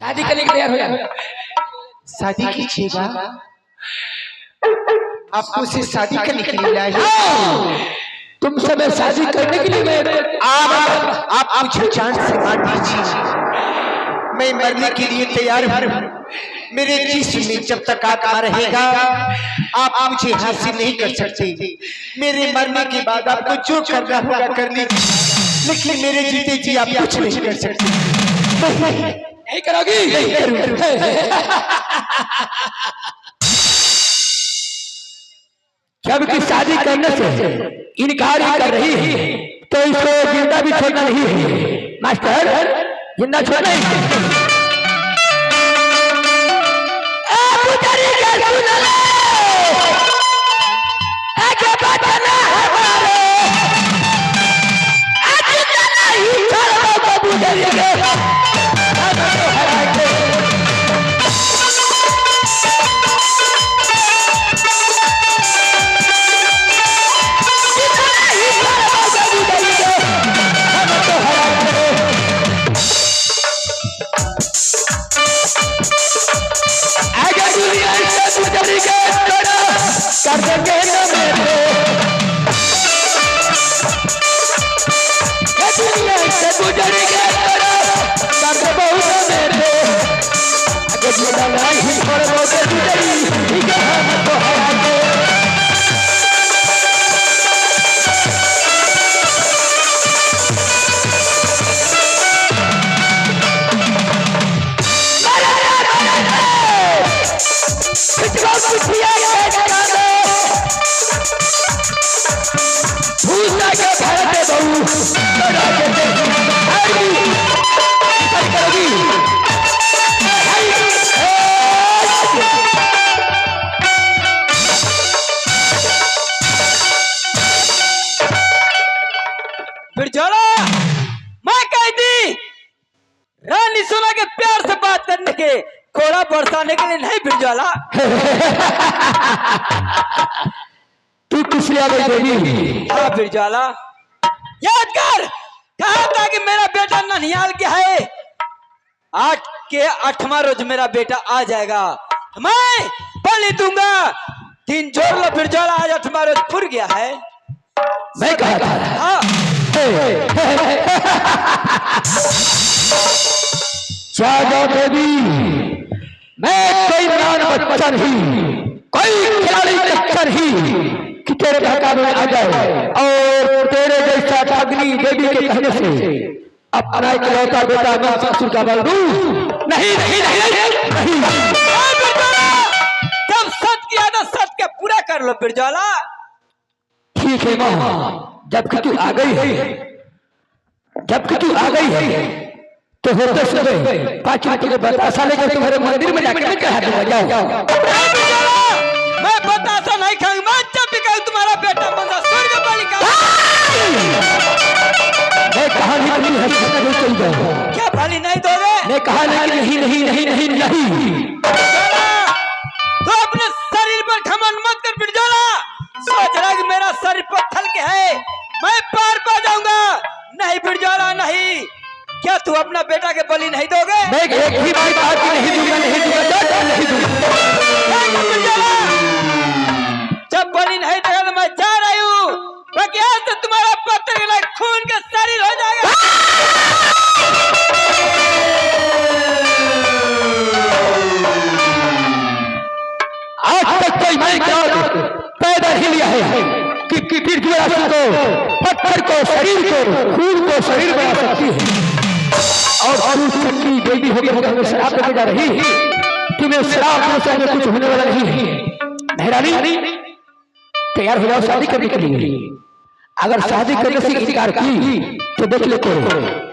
शादी करने के तैयार हो जाए। शादी कीजिएगा, आपको से शादी करने के लिए लाए। तुमसे मैं शादी करने के लिए मैं आप मुझे जान से मार दीजिए, मैं मरने के लिए तैयार हूँ। मेरे जिस्म में जब तक आत्मा रहेगा आप मुझे हासिल नहीं कर सकते। मेरे मरने के बाद आपको जो करना होगा कर लीजिए, लेकिन मेरे जीते जी आप कुछ नहीं कर सकते। नहीं करोगी? जब की शादी करने से इनकार ही कर रही है तो इसको जिंदा भी छोड़ना नहीं है। मास्टर, जिंदा छोड़ना ही रानी सुना के प्यार से बात करने के कोड़ा बरसाने के लिए नहीं बिरजाला। तू किस लिए आ गई? हाँ बिरजाला, याद कर, कहा था कि मेरा बेटा ननिहाल के है। 8 के 8वां रोज मेरा बेटा आ जाएगा, मैं बलि दूंगा। 3 जोड़ लो बिरजाला, आज 8वां रोज फुर गया है। मैं कहा था। हाँ जादव देवी, मैं कोई नान बच्चा नहीं, कोई खिलाड़ी बच्चा नहीं कि तेरे भड़का में आ जाए और तेरे जैसा अग्नि देवी के कहने से अपना इकलौता बेटा मैं ससुर का बल दूं। नहीं नहीं नहीं नहीं, जब सच किया तो सच के पूरा कर लो बिरजाला। ठीक है माँ, जबकि तू आ गई है, जबकि तू आ गई है तो होते सुबह 5 मिनट के बतासा लेकर तुम्हारे मंदिर में जाकर चढ़ा दूंगा। जाओ। मैं बतासा नहीं खाऊंगा, मैं जब भी कहूं तुम्हारा बेटा बंदा स्वर्ग बालिका। मैं कहा नहीं चल जाओ। क्या बलि नहीं दोगे? मैं कहा नहीं नहीं नहीं नहीं नहीं। तो अपने शरीर पर घमंड मत कर बिरजाला। सोच रहा कि मेरा शरीर पत्थर के है, मैं पार पा जाऊंगा। नहीं बिरजाला नहीं, क्या तू अपना बेटा के बलि नहीं दोगे? मैं एक ही बात नहीं दूंगा, नहीं दूंगा, नहीं दूंगा। जब बलि नहीं देगा तो मैं जा रही हूँ, बाकी आज तो तुम्हारा पत्थर के लायक खून का शरीर हो जाएगा। आज तक कोई मैं पैदा ही लिया है कि पत्थर को शरीर को, खून को शरीर बना सकती है। और शक्ति देवी होकर हमें शराब देके जा रही, तुम्हें शराब से कुछ होने वाला नहीं है। मेहरानी तैयार हो जाओ शादी करने के लिए। अगर शादी करने से इनकार की तो देख लेते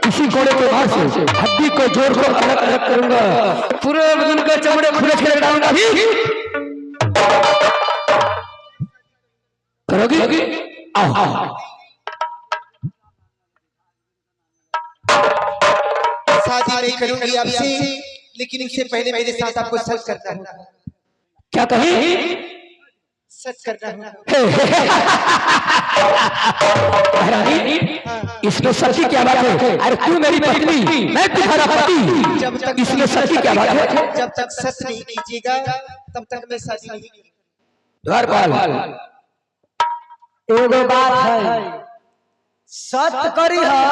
किसी घोड़े के मार से हड्डी को जोड़ को अलग अलग करूंगा, पूरे बदन का चमड़े खुले छेड़ डालूंगा। करोगी? आओ। शादी नहीं करूंगी आपसे, लेकिन इससे पहले मेरे साथ आपको सच करना होगा। क्या कही? सच कर रहा हूँ। महारानी इसमें सच्ची क्या बात है? अरे तू मेरी पत्नी, मैं तुम्हारा पति, जब तक इसमें सच्ची क्या बात है? जब तक सच नहीं कीजिएगा तब तक मैं शादी नहीं करूंगा। द्वारपाल, एगो बात है, सत करी है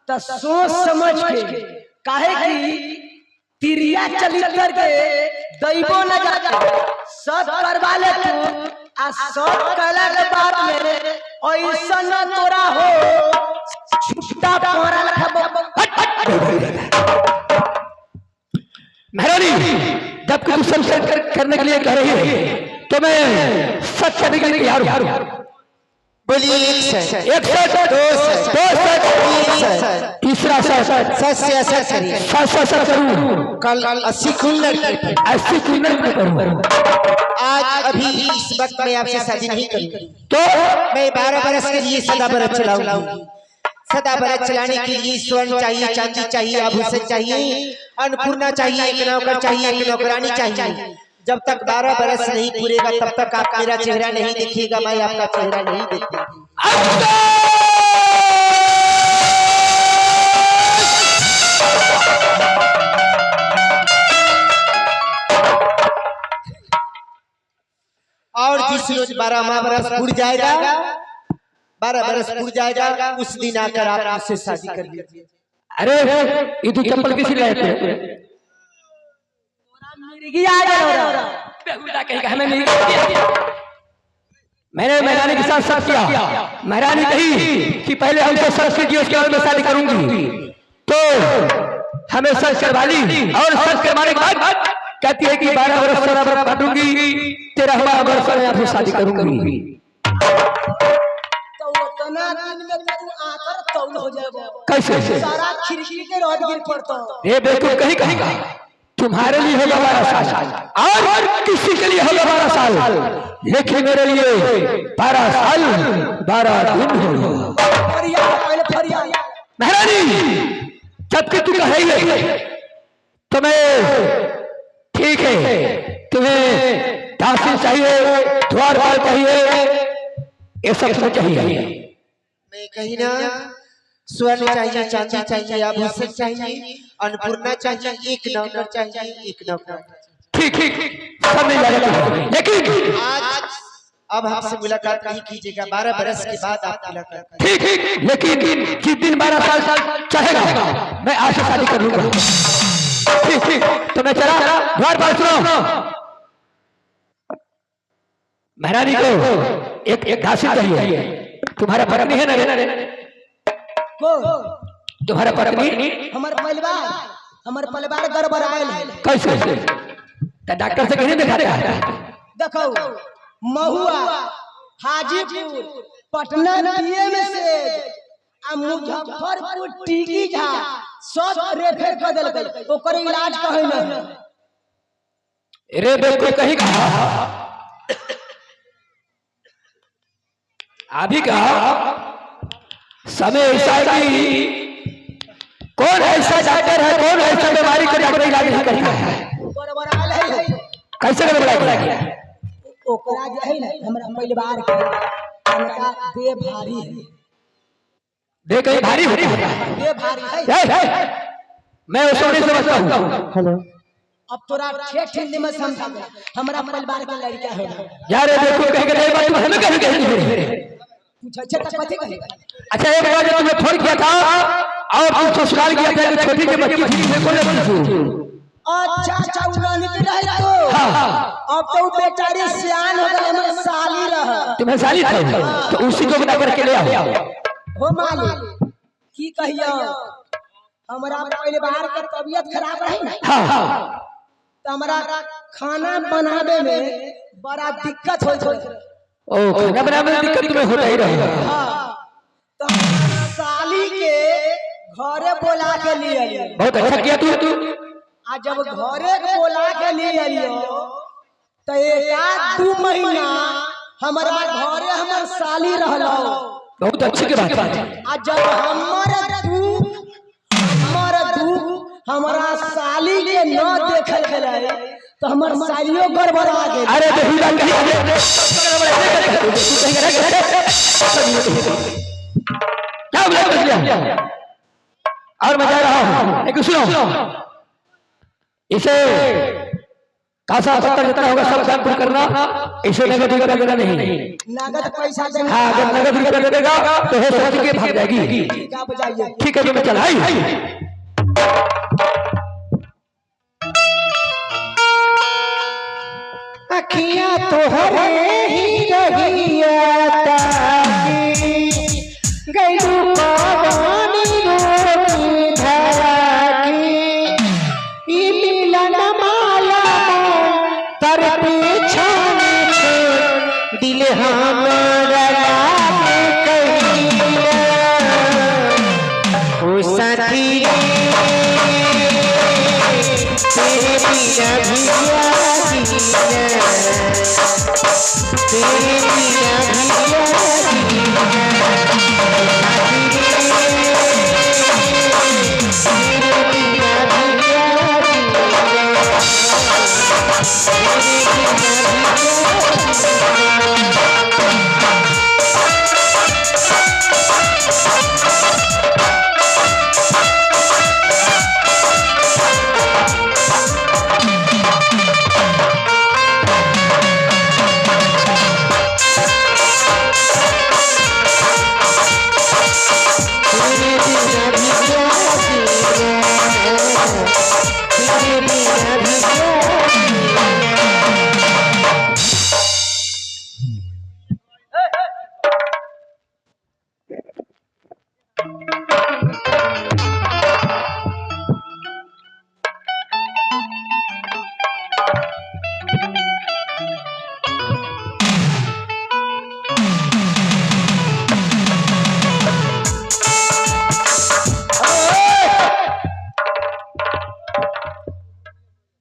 तो सोच समझ के, काहे कि तिरिया चलित्र के दैबो न जाता, सत करवा ले तू, आ सत कला के बाद में ऐसा न तोरा हो छुट्टा पोरा लखबो। महारानी जब तू संशय करने के लिए कह रही है तो मैं सच करने के लिए तैयार हूं। बोलिए एक सच, दो सच, तीसरा सच, सच से असर करिए। सच करूं, कल 80 कुल्लड़ 80 कुल्लड़ में करूं। आज अभी इस वक्त मैं आपसे शादी नहीं करूंगी, तो मैं 12 बरस के लिए सदा बरत चलाऊंगी। सदा बरत चलाने के लिए स्वर्ण चाहिए, चांदी चाहिए, आभूषण चाहिए, अन्नपूर्णा चाहिए, एक नौकर चाहिए, एक नौकरानी चाहिए। जब तक 12 बरस नहीं पूरेगा तब तक आप मेरा चेहरा नहीं देखिएगा, मैं आपका चेहरा नहीं देखूंगी। और जिस रोज 12वां बरस पूर जाएगा, 12 बरस पूर जाएगा, उस दिन आकर आप मुझसे शादी कर लीजिए। अरे ये तू चप्पल किसी लाए थे? मैंने महारानी के साथ सच किया। महारानी कही कि पहले हमसे सच कीजिए, उसके बाद मैं शादी करूंगी। तो हमें सच करवा ली और सच करवाने के बाद कहती है कि 12 वर्ष बराबर काटूंगी, 13वां वर्ष में आपसे शादी करूंगी। तो उतना दिन में तू आकर तौल हो जाएगा। कैसे? सारा खिड़की के रोड गिर पड़ता। ये बिल्कुल कहीं कहीं तुम्हारे लिए होगा 12 साल और किसी के लिए होगा 12 साल, लेकिन मेरे लिए 12 साल 12 दिन होगा। महारानी जबकि तू कह रही है तो मैं ठीक है, तुम्हें दासी चाहिए, द्वारपाल चाहिए, ये सब तुम्हें चाहिए। मैं कही ना स्वर्ण चाहिए, चांदी चाहिए, आभूषण चाहिए, अन्नपूर्णा चाहिए, एक नौकर चाहिए, एक नौकर। ठीक ठीक सब मिल जाएगा, लेकिन आज अब हमसे मुलाकात नहीं कीजिएगा, 12 बरस के बाद आप मुलाकात। ठीक ठीक, लेकिन जिस दिन 12 साल चाहेगा मैं आज से शादी कर लूंगा। ठीक ठीक, तो मैं चला। द्वारपाल सुनो, महारानी को एक दासी चाहिए। तुम्हारा पत्नी है ना? तुम्हारा पत्नी? हमारे परिवार गड़बड़ायल है। कैसे? डॉक्टर से कहीं दिखाता है? देखो महुआ, हाजीपुर, पटना में से मुजफ्फरपुर टीकी झा सब रेफर कर देलकै, ओकर इलाज कहीं नहीं। रे बिल्कुल कहीं कहा अभी कहा समय ऐसा है कि कौन ऐसा डॉक्टर है, कौन ऐसा बीमारी का डॉक्टर इलाज नहीं करता है? कैसे गड़बड़ा गया? ओकरा जे है ना हमरा परिवार के उनका देह भारी है। देह कहीं भारी होती है? देह भारी है। मैं उस सोने से बचता हूँ। हेलो, अब तोरा ठेठ हिंदी में समझा हमरा परिवार के लड़का है यार। देखो कहीं नहीं बात हमें कहीं कहीं पूछे तो कथी कहेगा? अच्छा एक बार जब मैं फोन किया था और तुम ससुराल गया था, छोटी सी बच्ची थी, मेरे को नहीं पूछू। अच्छा अच्छा उड़ान की रहे तो अब तो बेचारी सियान हो गई, हमर साली रह। तुम्हें साली था तो उसी को बना करके ले आओ। हो मालिक की कहियो, हमरा परिवार के तबीयत खराब रही ना, तो हमरा खाना बनावे में बड़ा दिक्कत हो जाए। ओ खाना बनावे में दिक्कत तुम्हें होता ही रहेगा। तो साली के घरे बोला के लिए बहुत अच्छा किया तू। आ जब घरे बोला के लिए तो 1-2 महीना हमारा घरे हमर साली रहलो। बहुत अच्छी की बात है। आ जब हमारा दुख हमारा साली के न देखल गए तो हमार सालियों गड़बड़ा गए। अरे बेहुदा कहीं क्या बोला? और मैं जा रहा हूँ, एक सुनो, इसे कासा पत्थर जितना होगा सब दान करना, इसे नगद रुपया देना नहीं। नगद पैसा देना। हाँ, अगर नगद रुपया देगा तो हो सोच के भाग जाएगी। क्या बजाइए? ठीक है, तो मैं चल आई। अखियां तो हरे ही रहिया ताकी गैलू पावानी रोटी धरा की ई मिलन माला तर पीछाने छे दिल हमारा लागे कहिया ओ साथी तेरे बिना भिया तेरे बिना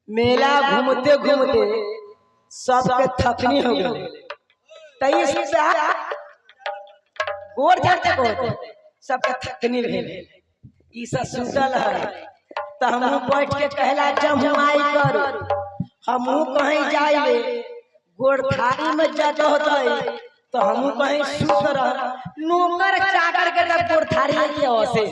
मेला घूमते घूमते सबके थकनी हो गई। तेईस गोर जाते गोर सबके थकनी भेल। ई सब सुतल है तो हमहू बैठ के कहला जमुआई कर, हमहू कहीं जाइए गोड़ थारी में जग होते तो हमहू कहीं सुत रह। नौकर चाकर के तक गोड़ थारी के वैसे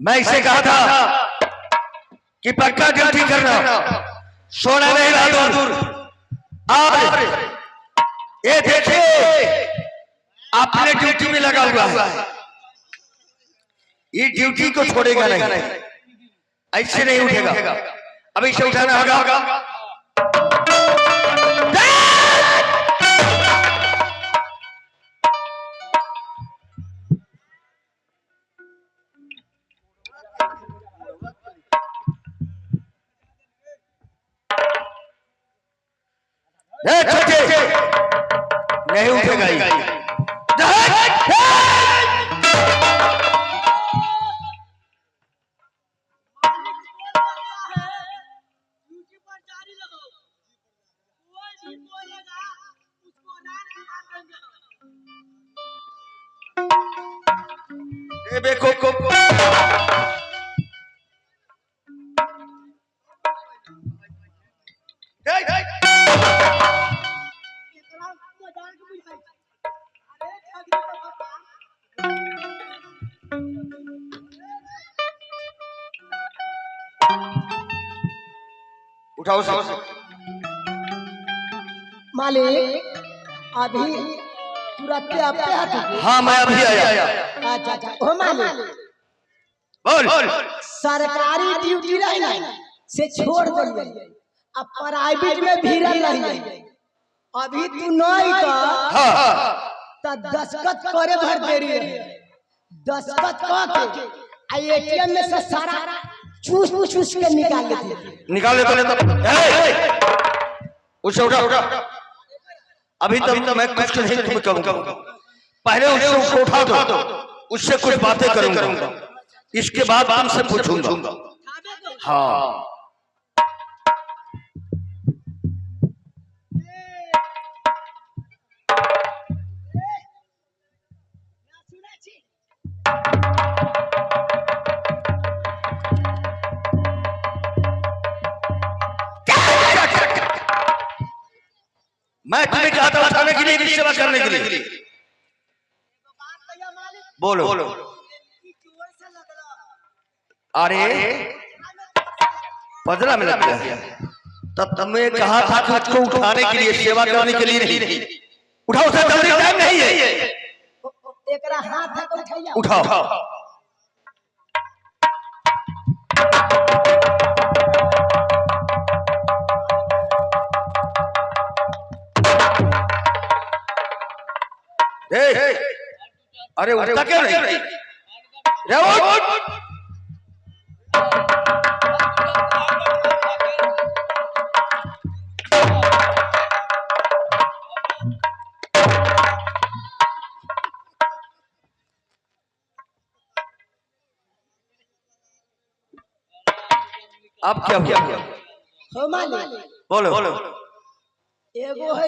मैं इसे कहा था कि पक्का ड्यूटी करना, सोना नहीं बहादुर। आप ये देखिए अपने ड्यूटी में लगा हुआ है, ये ड्यूटी को छोड़ेगा नहीं, ऐसे नहीं उठेगा। अभी इसे उठाना होगा। नहीं उठेगा ही। देखो उठाओ से। मालिक अभी तुरंत आपके हाथ। हाँ मैं अभी आया। अच्छा ओ मालिक बोल। सरकारी ड्यूटी रही से छोड़ दिए, अब प्राइवेट में भीड़ रही। अभी तू नहीं का दस्तखत करे भर देरी है। दस्तखत करके एटीएम में से सारा चूस के निकाल लेते। उसे उठा। अभी तो मैं कुछ नहीं तुम्हें कहूंगा, पहले उसको उठा दो, उससे कुछ बातें करूंगा, इसके बाद तुमसे पूछूंगा। हाँ मैं तुम्हें कहा था उठाने के लिए, सेवा करने के लिए। बोलो। अरे 15 मिनट गया, तब तुम्हें कहा था कि उसको उठाने के लिए, सेवा करने के लिए नहीं। उठाओ सर, जल्दी, टाइम नहीं है। उठाओ। अरे उठता क्यों नहीं? अब क्या हो मालिक? बोलो। एगो है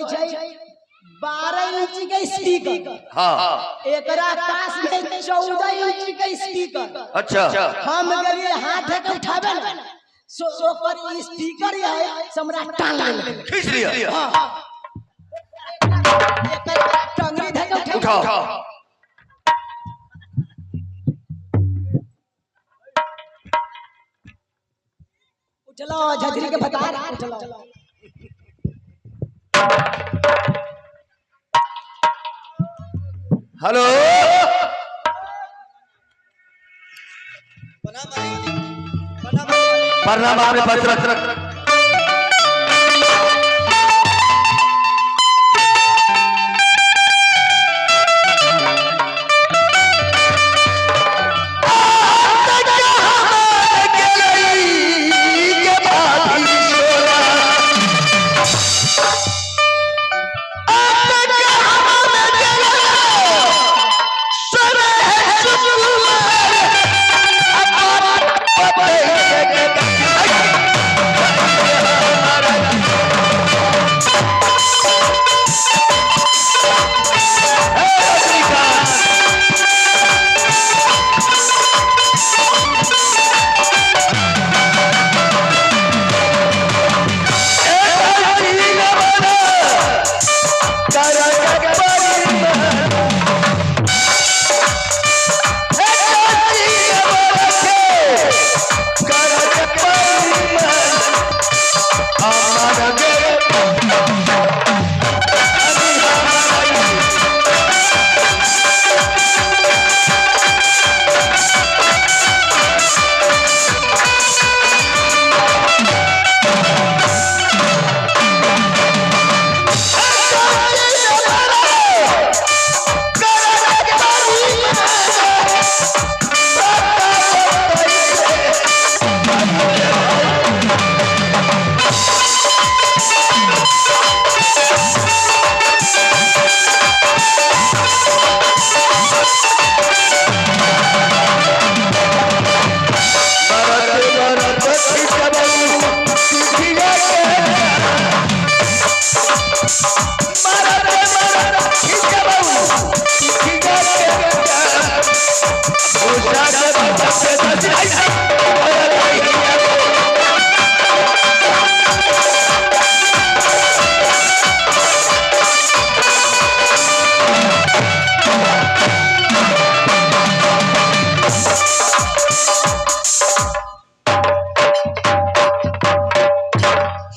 12 इंच के स्पीकर। हाँ। एकरा पास में 14 इंच के स्पीकर। अच्छा। हम गए हाथ के उठावे ना, सो ओकर स्पीकर है हमरा टांग ले खींच लिया। हां टंगरी धके उठाओ। चलो झजरी के बता चलो। हेलो, प्रणाम। आपने बस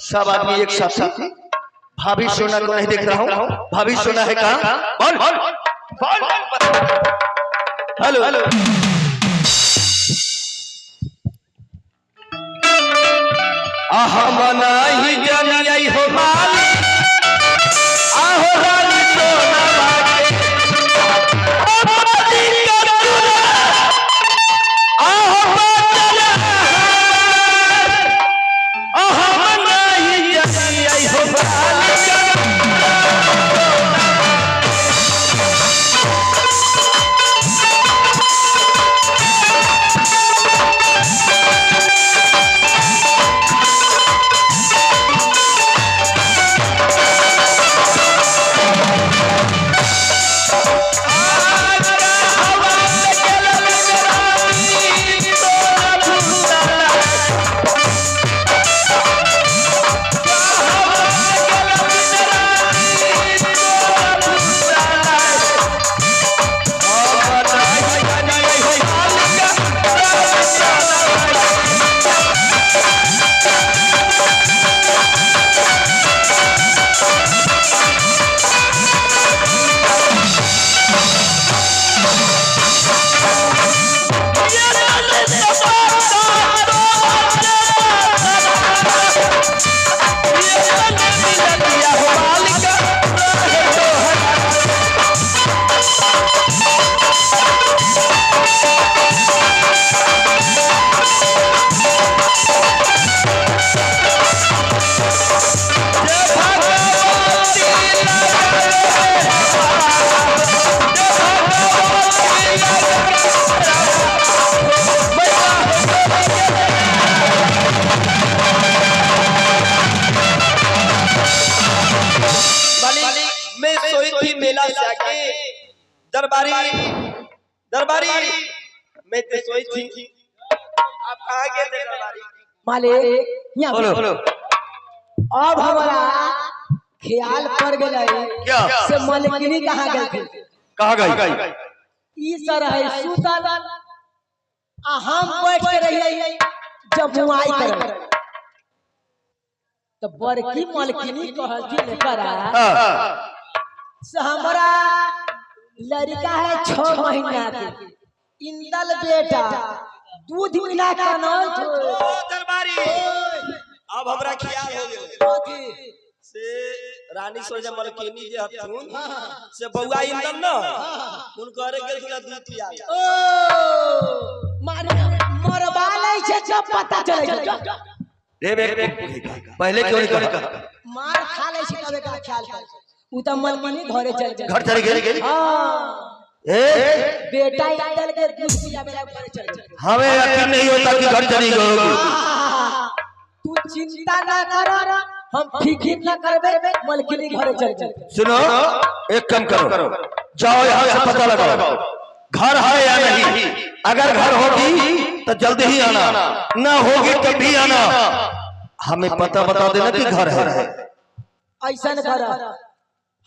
सब आदमी एक साथ भाभी सोना को नहीं देख रहा हूँ। भाभी सोना है कहाँ? बोल बोल बोल। Hello hello. मना ही जानी हो माल आहो रानी सोना बागे आहो बादला मना ही जानी हो माल दरबारी दरबारी मैं तो सोई थी। आप कहाँ गए थे दरबारी? मालिक यहाँ बोलो बोलो। अब हमारा ख्याल पड़ गया क्या से मालिकिनी कहाँ गए थे? कहाँ गई? ई सर है सुतल हम बैठ के रहिए जब मुआई कर तो बड़की मालिकिनी कहती लेकर से हमारा लड़का है 6 महीना के इंदल बेटा दूध मिला के दरबारी अब हमरा ख्याल हो गेल से रानी सोजा मलकिनी जे हथुन से बौआ इंदल न उन करे गेल खुला दूध पिया ओ मारे मरबा ले छे जब पता चले छे रे पहले क्यों नहीं कहा? मार खा ले छे तबे का ख्याल कर उ त मलकिनी घरे चल गए। घर चले गए? हां बेटा इंदल के दूध पिया मेरा घरे चल गए। हमें यकीन नहीं होता कि घर चली गई। तू चिंता ना कर हम फिक्र न करबे मलकिनी घरे चल गए। सुनो एक काम करो जाओ यहाँ से पता लगाओ घर है या नहीं। अगर घर होगी तो जल्दी ही आना, ना होगी तब भी आना। हमें पता बता देना कि घर है। ऐसा न कर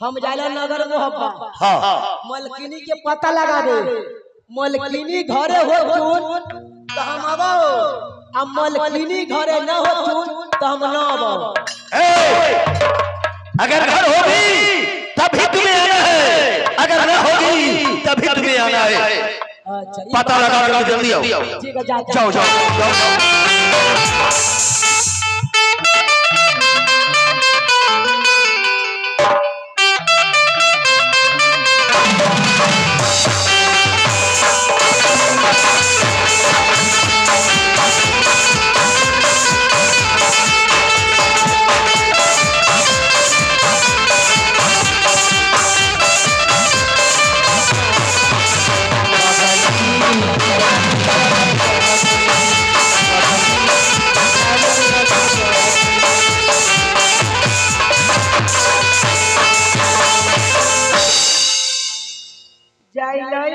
हम जाला नगर मोहब्बा हाँ मलकिनी के पता लगा दे। मलकिनी घरे हो चुन तो हम आबो अब मलकिनी घरे न हो चुन तो हम न आबो। अगर घर होगी तभी तुम्हें आना है, अगर न होगी तभी तुम्हें आना है। अच्छा पता लगा कर जल्दी आओ। ठीक है जा जाओ जाओ जाओ।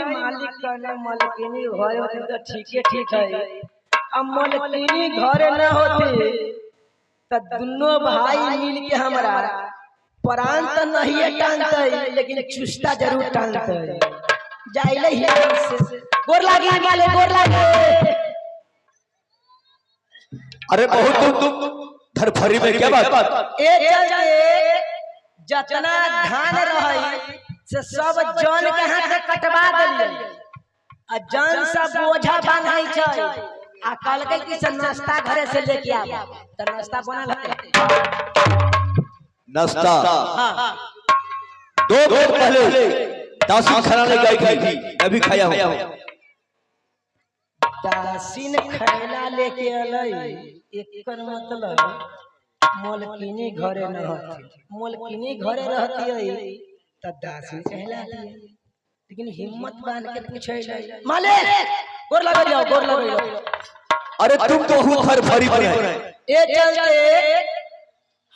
मालिक कहले मलकिनी घरे होती तो ठीक है। अब मलकिनी घरे न होती तो दोनों भाई मिल के हमारा प्राण तो नहीं टानते लेकिन चुस्ता जरूर टानते। जाइले ही गोर लागे वाले गोर लागे। अरे बहुत फरफरी में क्या बात? ए चलते जतना धान रही से सब जन के हाथ से कटवा दिलिए आ जन सब बोझा बांधै छै आ कल के कि से नाश्ता घरे से लेके आब त नाश्ता बनल है नाश्ता हां 2 दिन पहले दासी खाना ले गई थी, अभी खाया हूं। दासीन खैला लेके अलई एकर मतलब मोलकिनी घरे न रहती, मोलकिनी घरे रहती है त दासी कहला दिए, लेकिन हिम्मत बांध के पूछे मालिक गोर लगे जाओ, गोर लगे जाओ। अरे तुम तो बहुत फरफरी पर है। ए चलते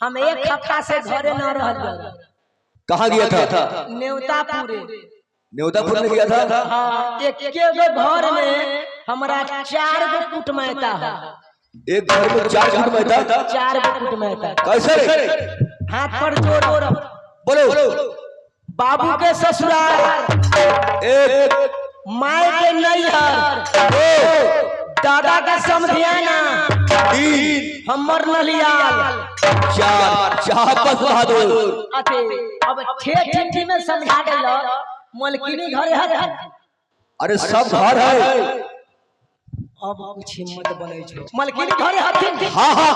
हम एक हफ्ता से घरे न रहल। कहाँ गया था? नेवतापुर। नेवतापुर में गया था? हाँ, एक के घर में हमारा 4 गो कुटमैता है। एक घर में 4 कुटमैता? 4 गो कुटमैता। कैसे? हाथ पर जोड़ बोलो। बाबू के ससुराल, एक माय के नैहर, दादा का समधियाना, 3 हमर नलियाल, 4 बस बहादुर। अते अब 6 ठिठी में समझा देलो मोलकिनी घरे है। अरे सब घर है। अब कुछ हिम्मत बनै छै मोलकिनी घरे हथिन। हाँ हाँ